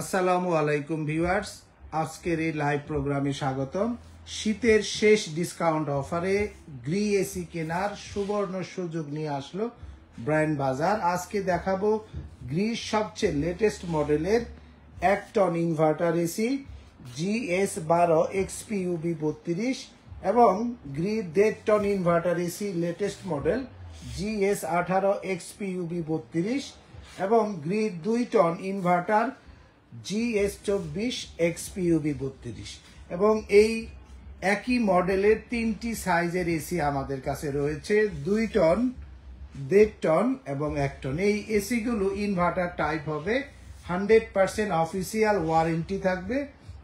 আসসালামু আলাইকুম ভিউয়ার্স, আজকের এই লাইভ প্রোগ্রামে স্বাগতম। শীতের শেষ ডিসকাউন্ট অফারে গ্রি এসি কেনার সুবর্ণ সুযোগ নিয়ে আসলো ব্র্যান্ড বাজার। আজকে দেখাবো গ্রির সবচেয়ে লেটেস্ট মডেলের 1 ton inverter AC GS12 XPUB 32 এবং গ্রির 1.5 ton inverter AC latest model GS18 XPUB 32 এবং গ্রির 2 টন ইনভার্টার GS24 XPUB 32 এবং এই একই মডেলের 3টি সাইজের এসি আমাদের কাছে রয়েছে, 2 টন, 1.5 টন এবং 1 টন। এই এসিগুলো ইনভার্টার টাইপ হবে, 100% অফিসিয়াল ওয়ারেন্টি থাকবে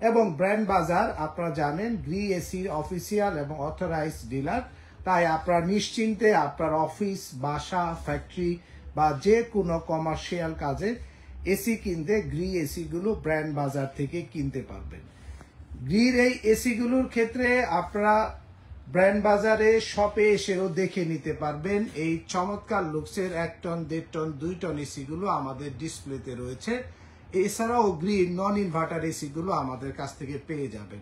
এবং ব্র্যান্ড বাজার আপনারা জানেন গ্রি এসির অফিসিয়াল এবং অথরাইজড ডিলার। তাই আপনারা নিশ্চিন্তে আপনার অফিস, বাসা, ফ্যাক্টরি বা যে কোনো কমার্শিয়াল কাজে এসি কিনতে গ্রি এসিগুলো ব্র্যান্ড বাজার থেকে কিনতে পারবেন। গ্রির এই এসিগুলোর ক্ষেত্রে আপনারা ব্র্যান্ড বাজারে শপে এসেও দেখে নিতে পারবেন। এই চমৎকার লুকসের 1 টন, 1.5 টন, 2 টন এসিগুলো আমাদের ডিসপ্লেতে রয়েছে। এছাড়াও গ্রির নন ইনভার্টার এসিগুলো আমাদের কাছ থেকে পেয়ে যাবেন।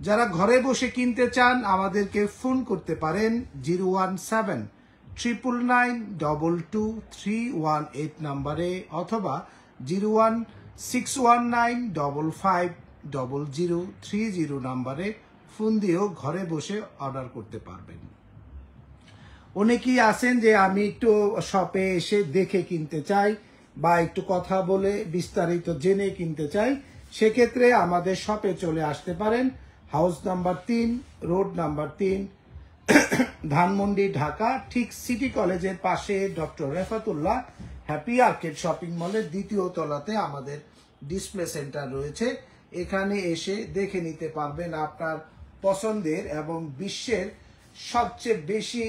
যারা ঘরে বসে কিনতে চান আমাদেরকে ফোন করতে পারেন 017-999-22318 নম্বরে অথবা 01619550030 নম্বরে ফোন দিয়েও ঘরে বসে অর্ডার করতে পারবেন। অনেকেই আছেন যে আমি একটু শপে এসে দেখে কিনতে চাই বা একটু কথা বলে বিস্তারিত জেনে কিনতে চাই, সেক্ষেত্রে আমাদের শপে চলে আসতে পারেন। House number 3, road number 3, Dhanmondi, Dhaka. ঠিক সিটি কলেজের পাশে doctor Refatullah happy arcade shopping মলের 2য় তলাতে আমাদের ডিসপ্লে সেন্টার রয়েছে। এখানে এসে দেখে নিতে পারবেন আপনার পছন্দের এবং বিশ্বের সবচেয়ে বেশি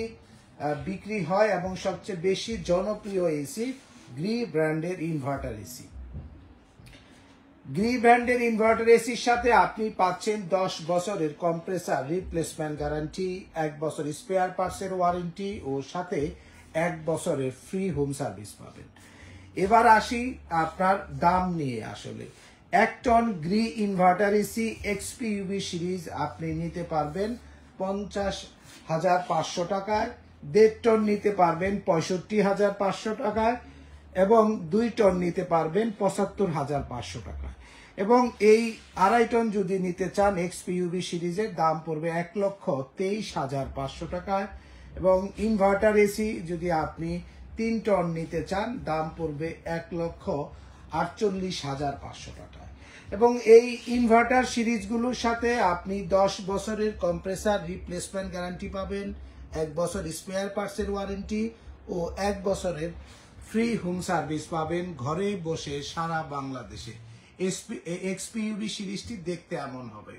বিক্রি হয় এবং সবচেয়ে বেশি জনপ্রিয় এসি গ্রি ব্র্যান্ডের ইনভার্টার এসি। গ্রি ব্র্যান্ডের ইনভার্টার এসির সাথে আপনি পাচ্ছেন 10 বছরের কম্প্রেসার রিপ্লেসমেন্ট গ্যারান্টি, 1 বছর স্পেয়ার পার্টসের ওয়ারেন্টি ও সাথে 1 বছরের ফ্রি হোম সার্ভিস পাবেন। এবার আসি আপনার দাম নিয়ে। আসলে 1 ton Gree inverter AC XPUB series আপনি নিতে পারবেন 50,500 টাকায়, 1.5 টন নিতে পারবেন 65,500 টাকায় এবং 2 টন নিতে পারবেন 75,500 টাকায়। এবং এই 2.5 টন যদি নিতে চান XPUB সিরিজের দাম পড়বে 1,23,500 টাকায় এবং ইনভার্টার এসি যদি আপনি 3 টন নিতে চান দাম পড়বে 1,48,500 টাকায়। এবং এই ইনভার্টার সিরিজগুলোর সাথে আপনি 10 বছরের কম্প্রেসার রিপ্লেসমেন্ট গ্যারান্টি পাবেন, 1 বছর স্পেয়ার পার্টসের ওয়ারেন্টি ও 1 বছরের ফ্রি হোম সার্ভিস পাবেন ঘরে বসে সারা বাংলাদেশে। XPUB সিরিজটি দেখতে এমন হবে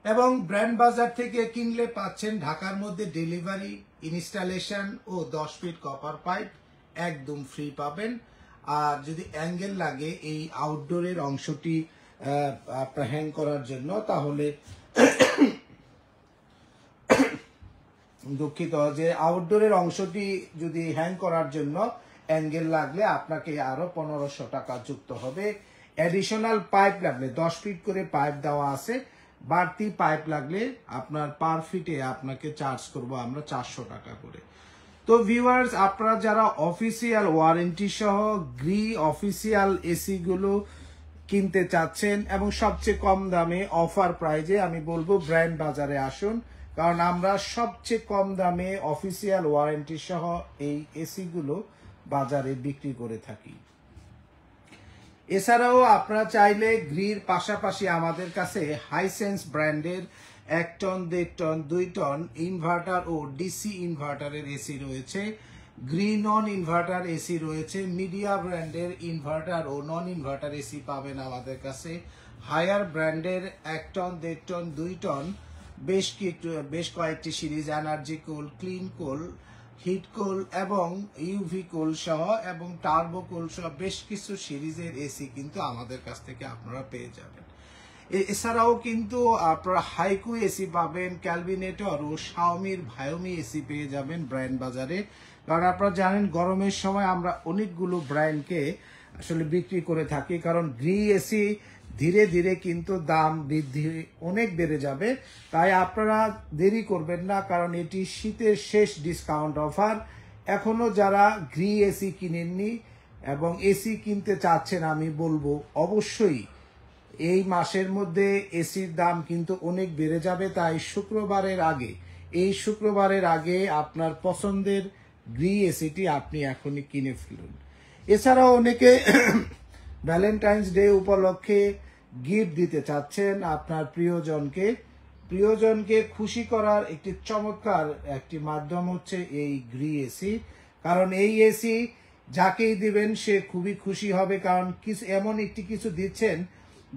এবং ব্র্যান্ড বাজার থেকে কিনলে পাচ্ছেন ঢাকার মধ্যে ডেলিভারি, ইনস্টলেশন ও 10 ফিট কপার পাইপ একদম ফ্রি পাবেন। আর যদি অ্যাঙ্গেল লাগে এই আউটডোরের অংশটি আপনার হ্যাং করার জন্য, তাহলে দুঃখিত যে আউটডোরের অংশটি যদি হ্যাং করার জন্য অ্যাঙ্গেল লাগলে আপনাকে আরো 1500 টাকা যুক্ত হবে। অ্যাডিশনাল পাইপ লাগলে 10 ফিট করে পাইপ দেওয়া আছে, বাড়তি পাইপ লাগলে আপনার পার ফিটে আপনাকে চার্জ করব আমরা 400 টাকা করে। তো ভিউয়ার্স, আপনারা যারা অফিসিয়াল ওয়ারেন্টি সহ গ্রি অফিসিয়াল এসি গুলো কিনতে চাচ্ছেন এবং সবচেয়ে কম দামে অফার প্রাইজে, আমি বলবো ব্র্যান্ড বাজারে আসুন, কারণ আমরা সবচেয়ে কম দামে অফিসিয়াল ওয়ারেন্টি সহ এই এসি গুলো বাজারে বিক্রি করে থাকি। এছাড়াও আপনারা চাইলে গ্রির পাশাপাশি আমাদের কাছে হাইসেন্স ব্র্যান্ডের 1 টন, 1.5 টন, 2 টন ইনভার্টার ও ডিসি ইনভার্টারের এসি রয়েছে। গ্রি নন ইনভার্টার এসি রয়েছে। মিডিয়া ব্র্যান্ডের ইনভার্টার ও নন ইনভার্টার এসি পাবেন আমাদের কাছে। হায়ার ব্র্যান্ডের 1 টন, 1.5 টন, 2 টন বেশ কয়েকটি series, energy cool, clean cool, heat cool এবং ইউভি কুল সহ এবং টার্বো কুল সহ বেশ কিছু সিরিজের এসি কিন্তু আমাদের কাছ থেকে আপনারা পেয়ে যাবেন। এছাড়াও কিন্তু আপনারা হাইকু এসি পাবেন, ক্যালভিনেটর ও শাওমির ভায়োমি এসি পেয়ে যাবেন ব্র্যান্ড বাজারে। কারণ আপনারা জানেন গরমের সময় আমরা অনেকগুলো ব্র্যান্ডকে আসলে বিক্রি করে থাকি, কারণ গ্রি এসি ধীরে ধীরে কিন্তু দাম বৃদ্ধি অনেক বেড়ে যাবে। তাই আপনারা দেরি করবেন না, কারণ এটি শীতের শেষ ডিসকাউন্ট অফার। এখনো যারা গ্রি এসি কিনেননি এবং এসি কিনতে চাচ্ছেন, আমি বলবো অবশ্যই এই মাসের মধ্যে এসির দাম কিন্তু অনেক বেড়ে যাবে। তাই এই শুক্রবারের আগে আপনার পছন্দের গ্রি এসিটি আপনি এখনই কিনে ফেলুন। এছাড়াও অনেকে ভ্যালেন্টাইন্স ডে উপলক্ষে গিফট দিতে চাচ্ছেন আপনার প্রিয়জনকে খুশি করার একটি চমৎকার একটি মাধ্যম হচ্ছে এই গ্রি এসি। কারণ এই এসি যাকেই দিবেন সে খুবই খুশি হবে, কারণ এমন কিছু দিচ্ছেন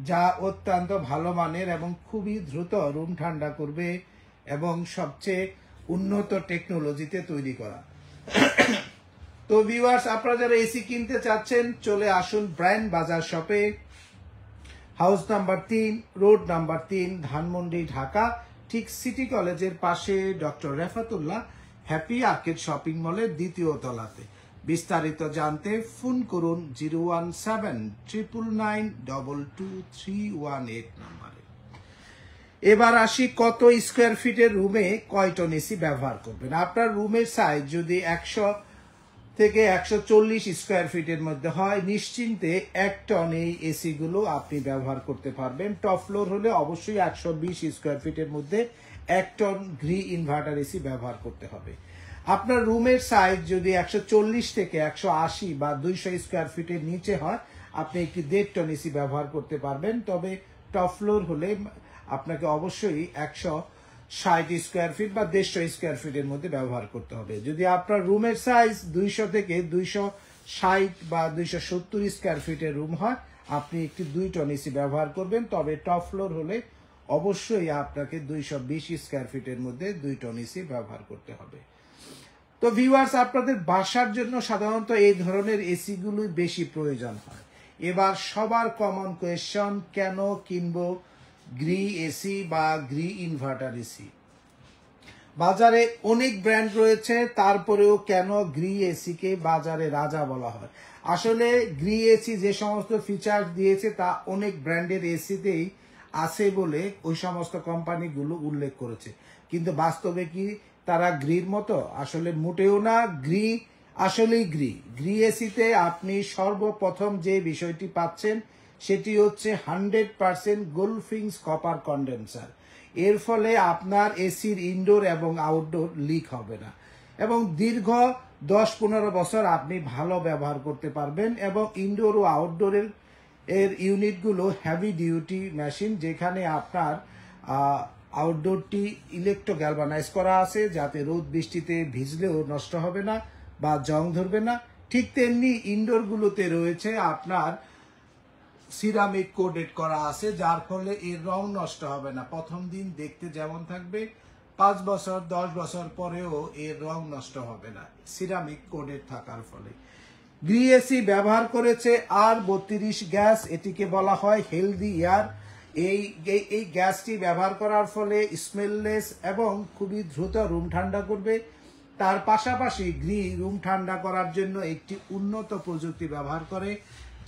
যা অত্যন্ত ভালো মানের এবং খুবই দ্রুত রুম ঠান্ডা করবে এবং সবচেয়ে উন্নত টেকনোলজিতে তৈরি করা। তো ভিউয়ার্স, আপনারা যারা এসি কিনতে চাচ্ছেন চলে আসুন ব্র্যান্ড বাজার শপে, house number 3, road number 3, Dhanmondi, Dhaka, ঠিক সিটি কলেজের পাশে doctor Refatullah happy arcade shopping মলের 2য় তলাতে। বিস্তারিত জানতে ফোন করুন 01799922318 নম্বরে। এবার আসি, কত স্কোয়ার ফিটের রুমে কয় টন এসি ব্যবহার করবেন। আপনার রুমের সাইজ যদি 100 থেকে 140 স্কোয়ার ফিটের মধ্যে হয়, নিশ্চিন্তে 1 টন এই এসি গুলো আপনি ব্যবহার করতে পারবেন। টপ ফ্লোর হলে অবশ্যই 120 স্কোয়ার ফিটের মধ্যে 1 টন গ্রি ইনভার্টার এসি ব্যবহার করতে হবে। আপনার রুমের সাইজ যদি 140 থেকে 180 বা 200 স্কোয়ার ফিটের নিচে হয়, আপনি একটি 1.5 টন এসি ব্যবহার করতে পারবেন। তবে টপ ফ্লোর হলে আপনাকে অবশ্যই 160 স্কোয়ার ফিট বা 150 স্কোয়ার ফিটের মধ্যে ব্যবহার করতে হবে। যদি আপনার রুমের সাইজ 200 থেকে 260 বা 270 স্কোয়ার ফিটের রুম হয়, আপনি একটি 2 টন এসি ব্যবহার করবেন। তবে টপ ফ্লোর হলে অবশ্যই আপনাকে 220 স্কোয়ার ফিটের মধ্যে 2 টন এসি ব্যবহার করতে হবে। তো ভিউয়ার্স, আপনাদের বাসার জন্য সাধারণত এই ধরনের এসি গুলোই বেশি প্রয়োজন হয়। এবার সবার কমন কোয়েশ্চন, কেন কিনবো গ্রি এসি বা গ্রি ইনভার্টার এসি? বাজারে অনেক ব্র্যান্ড রয়েছে, তারপরেও কেন গ্রি এসি কে বাজারে রাজা বলা হয়? আসলে গ্রি এসি যে সমস্ত ফিচার দিয়েছে তা অনেক ব্র্যান্ডের এসিতেই আছে বলে ওই সমস্ত কোম্পানিগুলো উল্লেখ করেছে, কিন্তু বাস্তবে কি তারা গ্রির মতো? আসলে মোটেও না। আসলেই গ্রি এসিতে আপনি সর্বপ্রথম যে বিষয়টি পাচ্ছেন সেটি হচ্ছে 100% গোল্ডফিংস কপার কন্ডেন্সার। এর ফলে আপনার এসির ইনডোর এবং আউটডোর লিক হবে না এবং দীর্ঘ 10-15 বছর আপনি ভালো ব্যবহার করতে পারবেন। এবং ইনডোর ও আউটডোরের ইউনিটগুলো হেভি ডিউটি মেশিন, যেখানে আপনার আউটডোরটি ইলেকট্রো গ্যালভানাইজ করা আছে, যাতে রোদ বৃষ্টিতে ভিজলেও নষ্ট হবে না বা জং ধরবে না। ঠিক তেমনি ইনডোরগুলোতে রয়েছে আপনার সিরামিক কোটেড করা আছে, যার ফলে এর রং নষ্ট হবে না। প্রথম দিন দেখতে যেমন থাকবে, 5 বছর 10 বছর পরেও এর রং নষ্ট হবে না, সিরামিক কোটেড থাকার ফলে। গ্রি এসি ব্যবহার করেছে R32 গ্যাস, এটিকে বলা হয় হেলদি এয়ার। এই গ্যাসটি ব্যবহার করার ফলে স্মেললেস এবং খুবই দ্রুত রুম ঠান্ডা করবে। তার পাশাপাশি গ্রি রুম ঠান্ডা করার জন্য একটি উন্নত প্রযুক্তি ব্যবহার করে,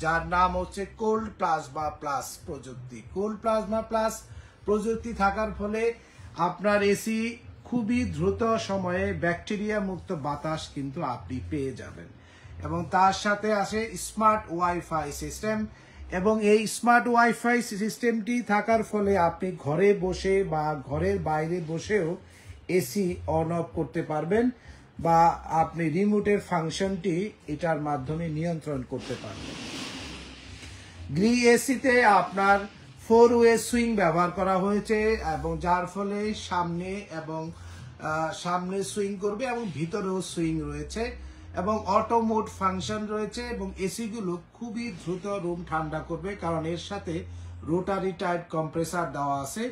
যার নাম হচ্ছে কোল্ড প্লাজমা প্লাস প্রযুক্তি। কোল্ড প্লাজমা প্লাস প্রযুক্তি থাকার ফলে আপনার এসি খুবই দ্রুত সময়ে ব্যাকটেরিয়া মুক্ত বাতাস কিন্তু আপনি পেয়ে যাবেন। এবং তার সাথে আসে স্মার্ট ওয়াইফাই সিস্টেম, এবং এই স্মার্ট ওয়াইফাই সিস্টেমটি থাকার ফলে আপনি ঘরে বসে বা ঘরের বাইরে বসেও এসি অন অফ করতে পারবেন, বা আপনি রিমোটের ফাংশনটি এটার মাধ্যমে নিয়ন্ত্রণ করতে পারবেন। গ্রি এসিতে আপনার 4-ওয়ে সুইং ব্যবহার করা হয়েছে, এবং যার ফলে সামনে সুইং করবে এবং ভিতরেও সুইং রয়েছে, এবং অটো মোড ফাংশন রয়েছে, এবং এসি গুলো খুবই দ্রুত রুম ঠান্ডা করবে, কারণ এর সাথে রোটারি টাইপ কম্প্রেসার দেওয়া আছে,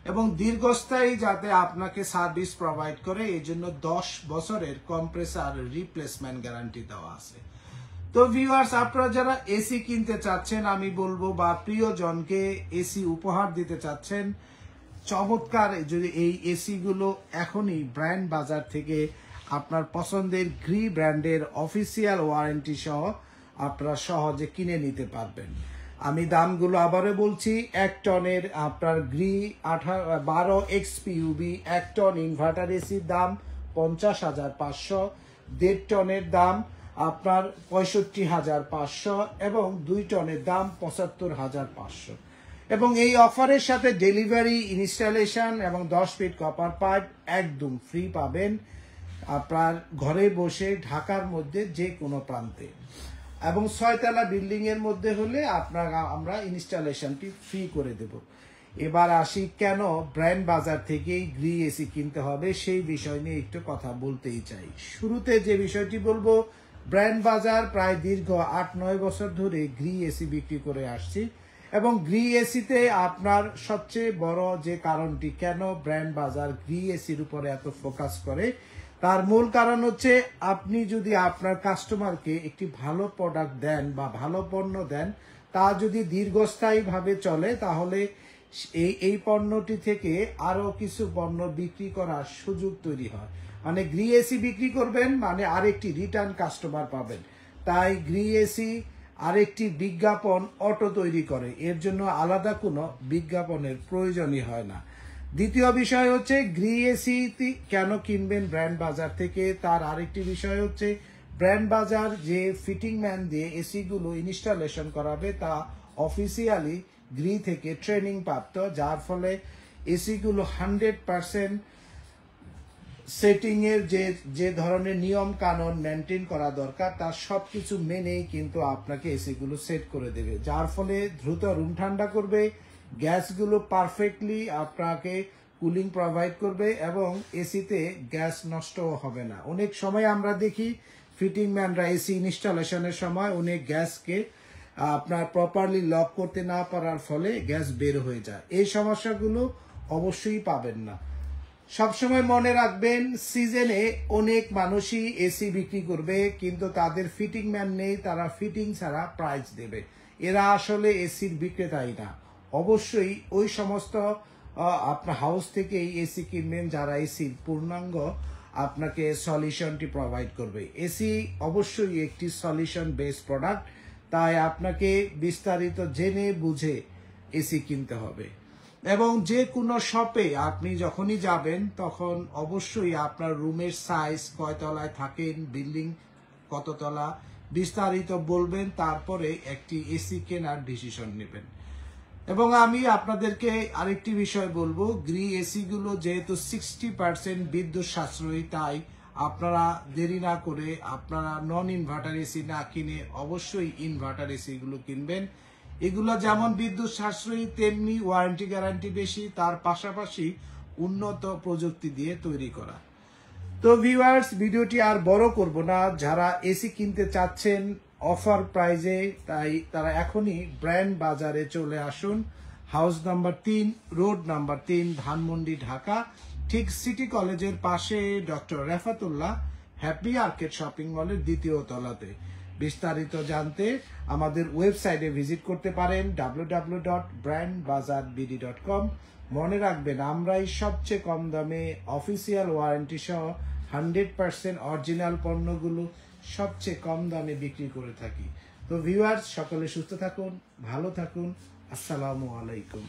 এবং দীর্ঘস্থায়ী যাতে আপনাকে সার্ভিস প্রোভাইড করে, এই জন্য 10 বছরের কম্প্রেসার রিপ্লেসমেন্ট গ্যারান্টি দেওয়া আছে। তো ভিউয়ার্স, আপনারা যারা এসি কিনতে চাচ্ছেন, আমি বলবো, বা প্রিয়জনকে এসি উপহার দিতে চাচ্ছেন, চমৎকার যদি এই এসি গুলো এখনই ব্র্যান্ড বাজার থেকে আপনার পছন্দের গ্রি ব্র্যান্ডের অফিসিয়াল ওয়ারেন্টি সহ আপনারা সহজে কিনে নিতে পারবেন। আমি দামগুলো আবারও বলছি। 1 টনের আপনার গ্রি 12 XPUB 1 টন ইনভার্টার এসির দাম 50,500, 1.5 টনের দাম আপনার 65,500 এবং 2 টনের দাম 75,500। এবং এই অফারের সাথে ডেলিভারি, ইনস্টলেশন এবং 10 ফিট কপার পাইপ একদম ফ্রি পাবেন আপনার ঘরে বসে ঢাকার মধ্যে যে কোনো প্রান্তে। এবং 6 তলা বিল্ডিং এর মধ্যে হলে আমরা ইনস্টলেশনটি ফ্রি করে দেব। এবার আসি কেন ব্র্যান্ড বাজার থেকেই গ্রি এসি কিনতে হবে সেই বিষয় নিয়ে একটু কথা বলতেই চাই। শুরুতে যে বিষয়টি বলবো, ব্র্যান্ড বাজার প্রায় দীর্ঘ 8-9 বছর ধরে গ্রি এসি বিক্রি করে আসছি এবং গ্রি এসিতে আপনার সবচেয়ে বড় যে কারণটি কেন ব্র্যান্ড বাজার গ্রি এসির উপরে এত ফোকাস করে, তার মূল কারণ হচ্ছে আপনি যদি আপনার কাস্টমারকে একটি ভালো প্রোডাক্ট দেন বা ভালো পণ্য দেন, তা যদি দীর্ঘস্থায়ীভাবে চলে তাহলে এই পণ্যটি থেকে আরো কিছু পণ্য বিক্রি করার সুযোগ তৈরি হয়। মানে গ্রি এসি বিক্রি করবেন মানে আরেকটি রিটার্ন কাস্টমার পাবেন। তাই গ্রি এসি আরেকটি বিজ্ঞাপন অটো তৈরি করে, এর জন্য আলাদা কোনো বিজ্ঞাপনের প্রয়োজনই হয় না। দ্বিতীয় বিষয় হচ্ছে গ্রি এসি কেন কিনবেন ব্র্যান্ড বাজার থেকে, তার আরেকটি বিষয় হচ্ছে ব্র্যান্ড বাজার যে ফিটিং ম্যান দিয়ে এসিগুলো ইনস্টলেশন করাবে তা অফিসিয়ালি গ্রি থেকে ট্রেনিং প্রাপ্ত, যার ফলে এসিগুলো 100% সেটিং এর যে ধরনের নিয়ম কানুন মেনটেন করা দরকার তার সবকিছু মেনেই কিন্তু আপনাকে এসিগুলো সেট করে দেবে, যার ফলে দ্রুত রুম ঠান্ডা করবে, গ্যাসগুলো পারফেক্টলি আপনাকে কুলিং প্রোভাইড করবে এবং এসিতে গ্যাস নষ্টও হবে না। অনেক সময় আমরা দেখি ফিটিং ম্যানরা এসি ইনস্টলেশনের সময় অনেক গ্যাসকে আপনার প্রপারলি লক করতে না পারার ফলে গ্যাস বের হয়ে যায়। এই সমস্যাগুলো অবশ্যই পাবেন না। সবসময় মনে রাখবেন, সিজনে অনেক মানুষই এসি বিক্রি করবে কিন্তু তাদের ফিটিং ম্যান নেই, তারা ফিটিং ছাড়া প্রাইস দেবে। এরা আসলে এসির বিক্রেতাই না। অবশ্যই ওই সমস্ত আপনার হাউস থেকেই এসি কিনবেন যারা এসির পূর্ণাঙ্গ আপনাকে সলিউশনটি প্রোভাইড করবে। এসি অবশ্যই একটি সলিউশন বেস প্রোডাক্ট, তাই আপনাকে বিস্তারিত জেনে বুঝে এসি কিনতে হবে। এবং যে কোনো শপে আপনি যখনই যাবেন তখন অবশ্যই আপনার রুমের সাইজ, কয়তলায় থাকেন, বিল্ডিং কততলা বিস্তারিত বলবেন, তারপরে একটি এসি কেনার ডিসিশন নেবেন। এবং আমি আপনাদেরকে আরেকটি বিষয় বলবো, গ্রি এসি গুলো যেহেতু 60% বিদ্যুৎ সাশ্রয়ী, তাই আপনারা দেরি না করে আপনারা নন ইনভার্টার এসি না কিনে অবশ্যই ইনভার্টার এসি গুলো কিনবেন। এগুলো যেমন বিদ্যুৎ সাশ্রয়ী তেমনি ওয়ারেন্টি গ্যারান্টি বেশি, তার পাশাপাশি উন্নত প্রযুক্তি দিয়ে তৈরি করা। তো ভিউয়ার্স, ভিডিওটি আর বড় করব না। যারা এসি কিনতে চাচ্ছেন অফার প্রাইজে, তাই তারা এখনই ব্র্যান্ড বাজারে চলে আসুন। House number 3, road number 3, Dhanmondi, Dhaka, ঠিক সিটি কলেজের পাশে doctor Refatullah happy arcade shopping মলের 2য় তলাতে। বিস্তারিত জানতে আমাদের ওয়েবসাইটে ভিজিট করতে পারেন www.brandbazarbd.com। মনে রাখবেন, আমরাই সবচেয়ে কম দামে অফিসিয়াল ওয়ারেন্টি সহ 100% অরিজিনাল পণ্যগুলো সবচেয়ে কম দামে বিক্রি করে থাকি। তো ভিউয়ার্স, সকলে সুস্থ থাকুন, ভালো থাকুন। আসসালামু আলাইকুম।